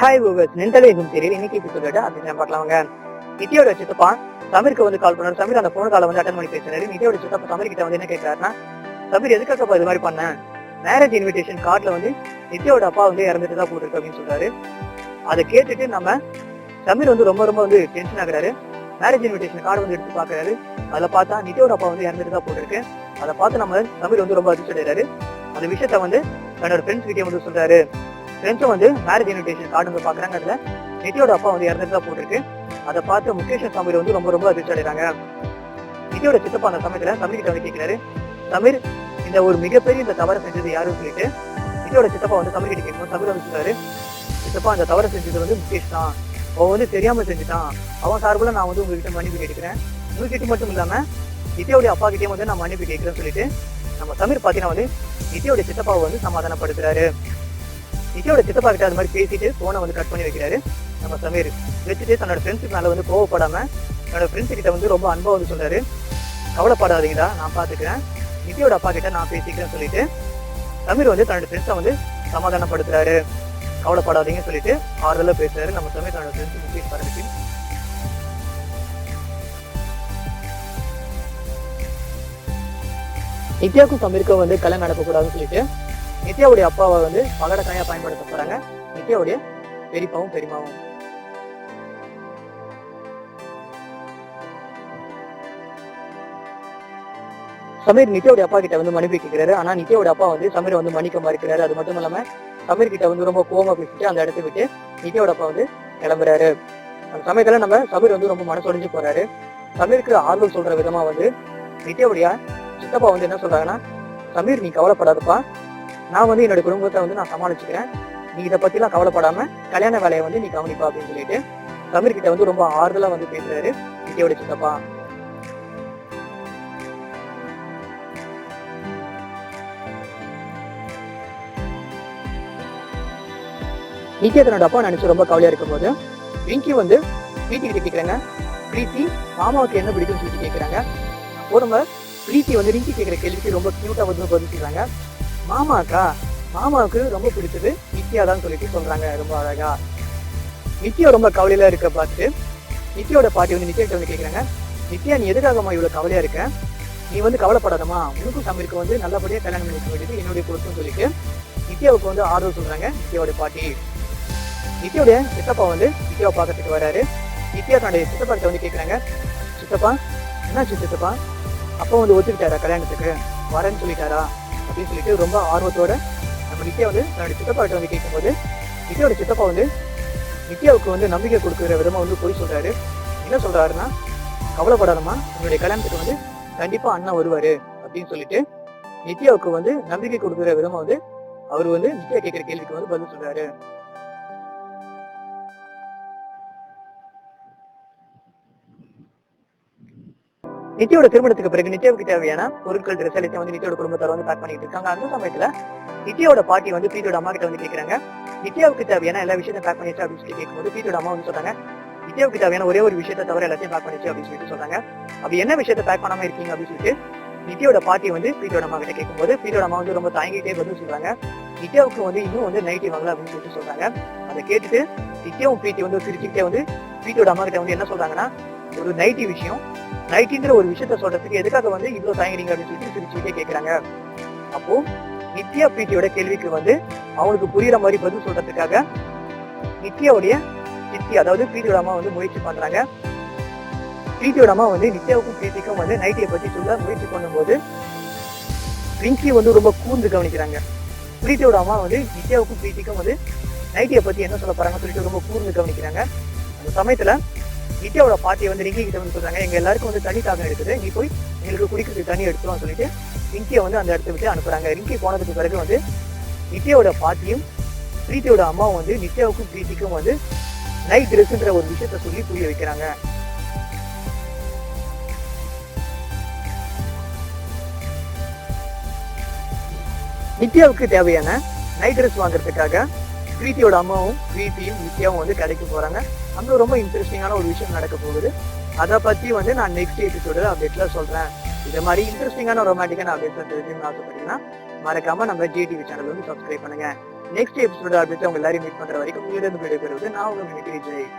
Hi viewers, நின்றலையும் serial இன்னைக்கு எபிசோட அப்படின்னு பார்க்கலாங்க. நித்யாவோட சித்தப்பா சமீருக்கு வந்து கால் பண்ணாரு. சமீர் அந்த போன் காலை வந்து அட்டன் பண்ணி பேசுறாரு. நித்யாவோட சித்தப்பா சமீர் கிட்ட வந்து என்ன கேட்கிறாருன்னா, சமீர் எதுக்காகப்பா இது மாதிரி பண்ண, மேரேஜ் இன்விடேஷன் கார்டுல வந்து நித்யாவோட அப்பா வந்து இறந்துட்டு தான் போட்டுருக்கு அப்படின்னு சொல்றாரு. அதை கேட்டுட்டு நம்ம சமீர் வந்து ரொம்ப ரொம்ப வந்து டென்ஷன் ஆகுறாரு. மேரேஜ் இன்விடேஷன் கார்டு வந்து எடுத்து பாக்குறாரு. அதுல பார்த்தா நித்யாவோட அப்பா வந்து இறந்துட்டு தான் போட்டிருக்கு. அதை பார்த்து நம்ம சமீர் வந்து ரொம்ப அதிர்ச்சி அடைறாரு. அந்த விஷயத்த வந்து தன்னோட ஃப்ரெண்ட்ஸ் கிட்டே வந்து சொல்றாரு. ஃப்ரெண்ட்ஸும் வந்து மேரேஜ் இன்விடேஷன் கார்டு வந்து பாக்குறாங்க. அதுல நித்யாவோட அப்பா வந்து இறந்துட்டு தான் போட்டிருக்கு. அதை பார்த்து முகேஷ் சமீர் வந்து ரொம்ப ரொம்ப அதிர்ச்சி அடைறாங்க. நித்யாவோட சித்தப்பா அந்த சமயத்துல சமீர் கிட்ட வந்து கேட்கிறாரு, சமீர் இந்த ஒரு மிகப்பெரிய இந்த தவறை செஞ்சது யாருன்னு சொல்லிட்டு நித்யாவோட சித்தப்பா வந்து சமீர் கிட்ட கேட்கும். சமீர் வந்து சொல்றாரு, சித்தப்பா அந்த தவறை செஞ்சது வந்து முகேஷ் தான், அவன் வந்து தெரியாம செஞ்சுட்டான், அவன் சார்பில் நான் வந்து உங்ககிட்ட மன்னிப்பு கேட்கிறேன், உங்ககிட்ட மட்டும் இல்லாம நித்யாவுடைய அப்பா கிட்டே வந்து நான் மன்னிப்பு கேட்கிறேன்னு சொல்லிட்டு நம்ம சமீர் பாத்தீங்கன்னா வந்து நித்யாவுடைய சித்தப்பாவை வந்து சமாதானப்படுத்துறாரு. நித்யாவோட சித்தப்பா கிட்ட அது மாதிரி பேசிட்டு போனை வந்து கட் பண்ணி வைக்கிறாரு. நம்ம சமீர் வச்சுட்டு தன்னோட ஃப்ரெண்ட்ஸுக்கு மேல வந்து கோவப்படாம தன்னோட ஃப்ரெண்ட்ஸ் கிட்ட வந்து ரொம்ப அன்பா வந்து சொல்றாரு, கவலைப்படாதீங்கடா, நான் பாத்துக்கிறேன், நித்யாவோட அப்பா கிட்ட நான் பேசிக்கிறேன்னு சொல்லிட்டு சமீர் வந்து தன்னோட ஃப்ரெண்ட்ஸை வந்து சமாதானப்படுத்துறாரு. கவலைப்படாதீங்கன்னு சொல்லிட்டு ஆறுதலா பேசுறாரு நம்ம சமீர் தன்னோட ஃப்ரெண்ட்ஸ் முகேஷ் பாரதிக்கு. நித்யாவுக்கும் சமீருக்கும் வந்து கல்யாணம் நடக்கக்கூடாதுன்னு சொல்லிட்டு நித்யாவுடைய அப்பாவை வந்து பகடக்காயா பயன்படுத்த போறாங்க நித்யாவுடைய பெரியப்பாவும் பெரியமாவும். சமீர் நித்யாவுடைய அப்பா கிட்ட வந்து மன்னிப்பு கேட்கிறாரு. ஆனா நித்யாவுடைய அப்பா வந்து சமீர் வந்து மன்னிக்க மறுக்கிறாரு. அது மட்டும் இல்லாம சமீர் கிட்ட வந்து ரொம்ப கோவமா பேசிட்டு அந்த இடத்த விட்டு நித்யாவோட அப்பா வந்து கிளம்புறாரு. அந்த சமயத்துல நம்ம சமீர் வந்து ரொம்ப மனசொடைஞ்சு போறாரு. சமீருக்கு ஆறுதல் சொல்ற விதமா வந்து நித்யாவுடைய சித்தப்பா வந்து என்ன சொல்றாங்கன்னா, சமீர் நீ கவலைப்படாதப்பா, நான் வந்து என்னோட குடும்பத்தை வந்து நான் சமாளிச்சுக்கிறேன், நீ இதை பத்தி எல்லாம் கவலைப்படாம கல்யாண வேலையை வந்து நீ கவனிப்பா அப்படின்னு சொல்லிட்டு சமீர் கிட்ட வந்து ரொம்ப ஆறுதலா வந்து பேசுறாரு நித்யாவோட சித்தப்பா. நித்யா தன்னோட அப்பா நினைச்சு ரொம்ப கவலையா இருக்கும் போது ரிங்கி வந்து பிரீத்தி கிட்ட கேட்கிறாங்க, பிரீத்தி மாமாவுக்கு என்ன பிடிக்கும்னு சொல்லிட்டு கேட்கிறாங்க. ஒரு பிரீத்தி வந்து ரிங்கி கேட்கிற கேள்விக்கு ரொம்ப கியூட்டா வந்து பதில் சொல்றாங்க. மாமாவுக்கு ரொம்ப பிடிச்சது நித்யா தான் சொல்லிட்டு சொல்றாங்க ரொம்ப அழகா. நித்யா ரொம்ப கவலையில இருக்க பார்த்து நித்யாவோட பாட்டி வந்து நித்யா கிட்ட வந்து கேட்கிறாங்க, நித்யா நீ எதுக்காகமா இவ்வளவு கவலையா இருக்க, நீ வந்து கவலைப்படாதமா, உனக்கும் சமீருக்கு வந்து நல்லபடியா கல்யாணம் பண்ணிக்க வேண்டியது என்னுடைய பொறுப்புன்னு சொல்லிட்டு நித்யாவுக்கு வந்து ஆறுதல் சொல்றாங்க நித்யாவோட பாட்டி. நித்யாவுடைய சித்தப்பா வந்து நித்யாவை பார்க்கறதுக்கு வராரு. நித்யா தன்னுடைய சித்தப்பா கிட்ட வந்து கேட்கிறாங்க, சித்தப்பா என்னாச்சு சித்தப்பா, அப்பா வந்து ஒத்துக்கிட்டாரா கல்யாணத்துக்கு வரேன்னு சொல்லிட்டாரா அப்படின்னு சொல்லிட்டு ரொம்ப ஆர்வத்தோட நம்ம நித்யா வந்து தன்னுடைய சித்தப்பா கிட்ட வந்து கேட்கும்போது நித்யாவோட சித்தப்பா வந்து நித்யாவுக்கு வந்து நம்பிக்கை கொடுக்குற விதமா வந்து போய் சொல்றாரு. என்ன சொல்றாருன்னா, கவலைப்படாதமா, உங்களுடைய கல்யாணத்துக்கு வந்து கண்டிப்பா அண்ணா வருவாரு அப்படின்னு சொல்லிட்டு நித்யாவுக்கு வந்து நம்பிக்கை கொடுக்குற விதமா வந்து அவர் வந்து நித்யா கேட்கிற கேள்விக்கு வந்து பதில் சொல்றாரு. நித்யாவோட திருமணத்துக்கு பிறகு நித்யாவுக்கு தேவையான பொருட்கள் ட்ரெஸ் எல்லாம் வந்து நித்யாவோட குடும்பத்தார் வந்து பேக் பண்ணிட்டு இருக்காங்க. அந்த சமயத்துல நித்யாவோட பாட்டி வந்து பிரீத்தியோட அம்மா கிட்ட வந்து கேட்கறாங்க, நித்யாவுக்கு தேவையான எல்லா விஷயத்தையும் பேக் பண்ணிச்சு அப்படின்னு சொல்லி கேட்கும்போது பிரீத்தியோட அம்மா வந்து சொல்றாங்க, நித்யாவுக்கு தேவையான ஒரே ஒரு விஷயத்தை தவிர எல்லாத்தையும் பேக் பண்ணிச்சு அப்படின்னு சொல்லிட்டு சொல்றாங்க. அப்படி என்ன விஷயத்த பேக் பண்ணாம இருக்கீங்க அப்படின்னு சொல்லிட்டு நித்யாவோட பாட்டி வந்து பிரீத்தியோட அம்மா கிட்ட கேட்கும்போது பிரீத்தியோட அம்மா வந்து ரொம்ப தயங்கிட்டே பதில் சொல்றாங்க, நித்யாவுக்கு வந்து இன்னும் வந்து நைட்டி வாங்கல அப்படின்னு சொல்லிட்டு சொல்றாங்க. அதை கேட்டுட்டு நித்யாவும் பிரீத்தி வந்து சிரிச்சுக்கிட்டே வந்து பிரீத்தியோட அம்மா கிட்ட வந்து என்ன சொல்றாங்கன்னா, ஒரு நைட்டி விஷயம், நைட்டின்ற ஒரு விஷயத்த சொல்றதுக்கு எதுக்காக வந்து இவ்வளவு தயங்குறீங்க அப்படின்னு சொல்லிட்டு சிரிச்சுக்கிட்டே கேட்கறாங்க. அப்போ நித்யா பிரீத்தியோட கேள்விக்கு வந்து அவங்களுக்கு புரியுற மாதிரி பதில் சொல்றதுக்காக நித்யாவுடைய சித்தி அதாவது பிரீத்தியோட அம்மா வந்து முயற்சி பண்றாங்க. பிரீத்தியோட அம்மா வந்து நித்யாவுக்கும் பிரீத்திக்கும் வந்து நைட்டியை பத்தி சொல்ல முயற்சி பண்ணும்போது ரிங்கி வந்து ரொம்ப கூர்ந்து கவனிக்கிறாங்க. பிரீத்தியோட அம்மா வந்து நித்யாவுக்கும் பிரீத்திக்கும் வந்து நைட்டியை பத்தி என்ன சொல்ல போறாங்கன்னு சொல்லிட்டு ரொம்ப கூர்ந்து கவனிக்கிறாங்க. அந்த சமயத்துல நித்யாவோட பாட்டியை வந்து ரிங்கி கிட்ட வந்து சொல்றாங்க, எங்க எல்லாருக்கும் வந்து தண்ணி தாகம் எடுக்குது, நீ போய் எங்களுக்கு குடிக்கிறதுக்கு தண்ணி எடுத்துருவான்னு சொல்லிட்டு ரிங்கியை வந்து அந்த இடத்த விட்டு அனுப்புறாங்க. ரிங்கி போனதுக்கு பிறகு வந்து நித்யாவோட பாட்டியும் பிரீத்தியோட அம்மாவும் வந்து நித்யாவுக்கும் பிரீத்திக்கும் வந்து நைட் ட்ரெஸ்ன்ற ஒரு விஷயத்த சொல்லி புரிய வைக்கிறாங்க. நித்யாவுக்கு தேவையான நைட் ட்ரெஸ் வாங்குறதுக்காக பிரீத்தியோட அம்மாவும் பிரீத்தியும் நித்யாவும் வந்து கடைக்கு போறாங்க. அங்க ரொம்ப இன்ட்ரெஸ்டிங்கான ஒரு விஷயம் நடக்க போகுது. அதை பத்தி வந்து நான் நெக்ஸ்ட் எபிசோட அப்டேட்ல சொல்றேன். இது மாதிரி இன்ட்ரெஸ்டிங்கான ரொமான்டிக்கான அப்டேட்ஸ் தெரிஞ்சுக்கணும்னு ஆசைப்பட்டீங்கன்னா மறக்காம நம்ம ஜிடிவி சேனல் வந்து சப்ஸ்கிரைப் பண்ணுங்க. நெக்ஸ்ட் எபிசோட அப்டேட் அவங்க எல்லாரையும் மீட் பண்ற வரைக்கும் உங்களிடம் விடைபெறுவது நான் உங்க விஜய்.